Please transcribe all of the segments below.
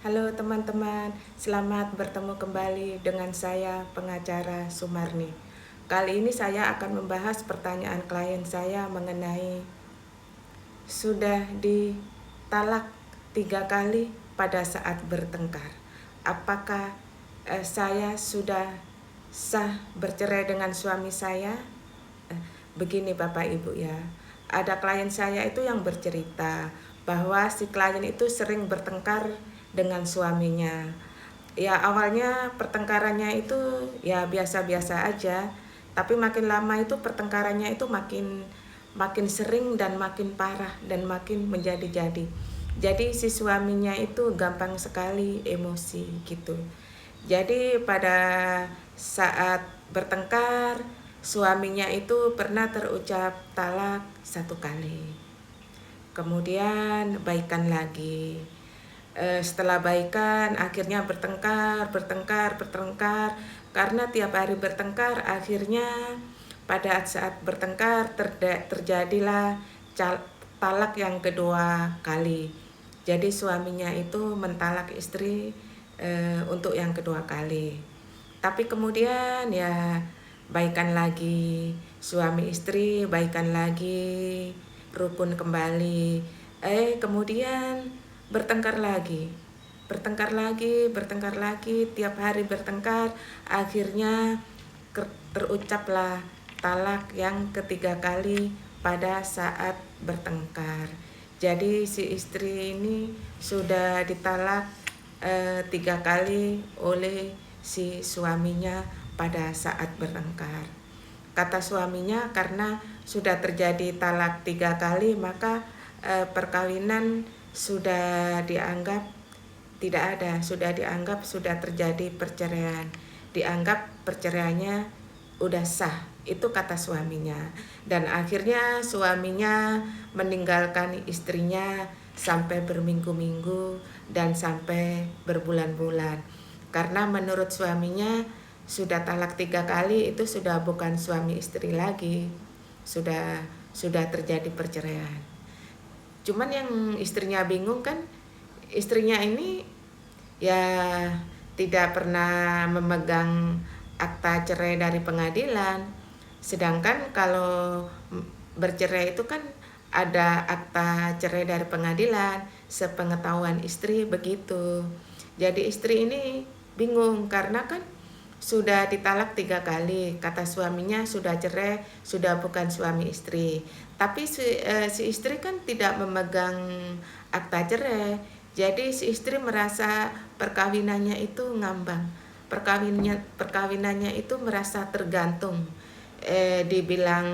Halo teman-teman, selamat bertemu kembali dengan saya pengacara Sumarni. Kali ini saya akan membahas pertanyaan klien saya mengenai sudah ditalak 3 kali pada saat bertengkar. Apakah saya sudah sah bercerai dengan suami saya? Begini Bapak Ibu ya, ada klien saya itu yang bercerita bahwa si klien itu sering bertengkar dengan suaminya. Ya awalnya pertengkarannya itu ya biasa-biasa aja, tapi makin lama itu pertengkarannya itu makin sering dan makin parah dan makin menjadi-jadi. Jadi si suaminya itu gampang sekali emosi gitu. Jadi pada saat bertengkar, suaminya itu pernah terucap talak 1 kali. Kemudian baikan lagi. Setelah baikan akhirnya bertengkar karena tiap hari bertengkar, akhirnya pada saat bertengkar terjadilah talak yang kedua kali. Jadi suaminya itu mentalak istri untuk yang kedua kali. Tapi kemudian ya baikan lagi, suami istri baikan lagi, rukun kembali. Kemudian bertengkar lagi, tiap hari bertengkar, akhirnya terucaplah talak yang ketiga kali pada saat bertengkar. Jadi si istri ini sudah ditalak 3 kali oleh si suaminya pada saat bertengkar. Kata suaminya karena sudah terjadi talak 3 kali, maka perkawinan sudah dianggap tidak ada, sudah terjadi perceraian, dianggap perceraiannya udah sah, itu kata suaminya. Dan akhirnya suaminya meninggalkan istrinya sampai berminggu-minggu dan sampai berbulan-bulan, karena menurut suaminya sudah talak 3 kali itu sudah bukan suami istri lagi, sudah terjadi perceraian. Cuman yang istrinya bingung kan, istrinya ini ya tidak pernah memegang akta cerai dari pengadilan. Sedangkan kalau bercerai itu kan ada akta cerai dari pengadilan, sepengetahuan istri begitu. Jadi istri ini bingung karena kan sudah ditalak 3 kali, kata suaminya sudah cerai, sudah bukan suami istri. Tapi si istri kan tidak memegang akta cerai, jadi si istri merasa perkawinannya itu ngambang, perkawinannya itu merasa tergantung. Dibilang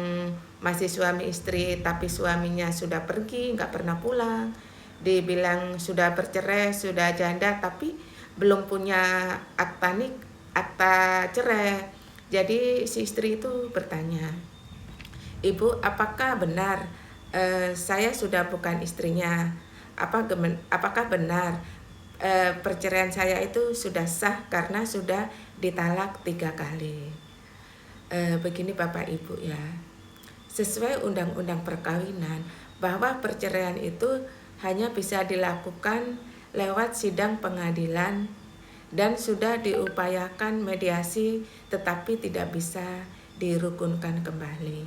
masih suami istri tapi suaminya sudah pergi, nggak pernah pulang. Dibilang sudah bercerai, sudah janda, tapi belum punya akta cerai. Jadi si istri itu bertanya, "Ibu, apakah benar saya sudah bukan istrinya? Apakah benar perceraian saya itu sudah sah karena sudah ditalak 3 kali?" Begini Bapak Ibu ya, sesuai undang-undang perkawinan bahwa perceraian itu hanya bisa dilakukan lewat sidang pengadilan dan sudah diupayakan mediasi tetapi tidak bisa dirukunkan kembali.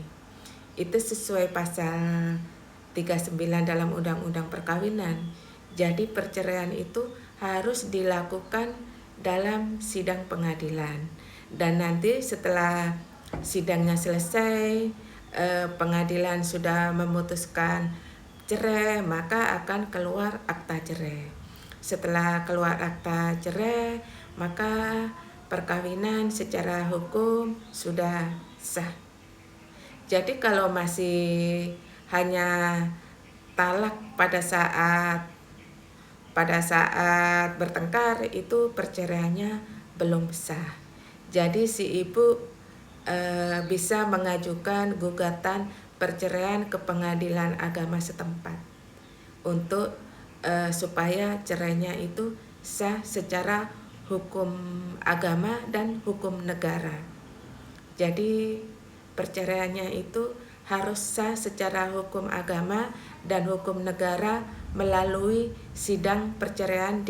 Itu sesuai pasal 39 dalam undang-undang perkawinan. Jadi perceraian itu harus dilakukan dalam sidang pengadilan, dan nanti setelah sidangnya selesai, pengadilan sudah memutuskan cerai, maka akan keluar akta cerai. Setelah keluar akta cerai, maka perkawinan secara hukum sudah sah. Jadi kalau masih hanya talak pada saat bertengkar, itu perceraiannya belum sah. Jadi si ibu bisa mengajukan gugatan perceraian ke pengadilan agama setempat untuk supaya cerainya itu sah secara hukum agama dan hukum negara. Jadi perceraiannya itu harus sah secara hukum agama dan hukum negara melalui sidang perceraian di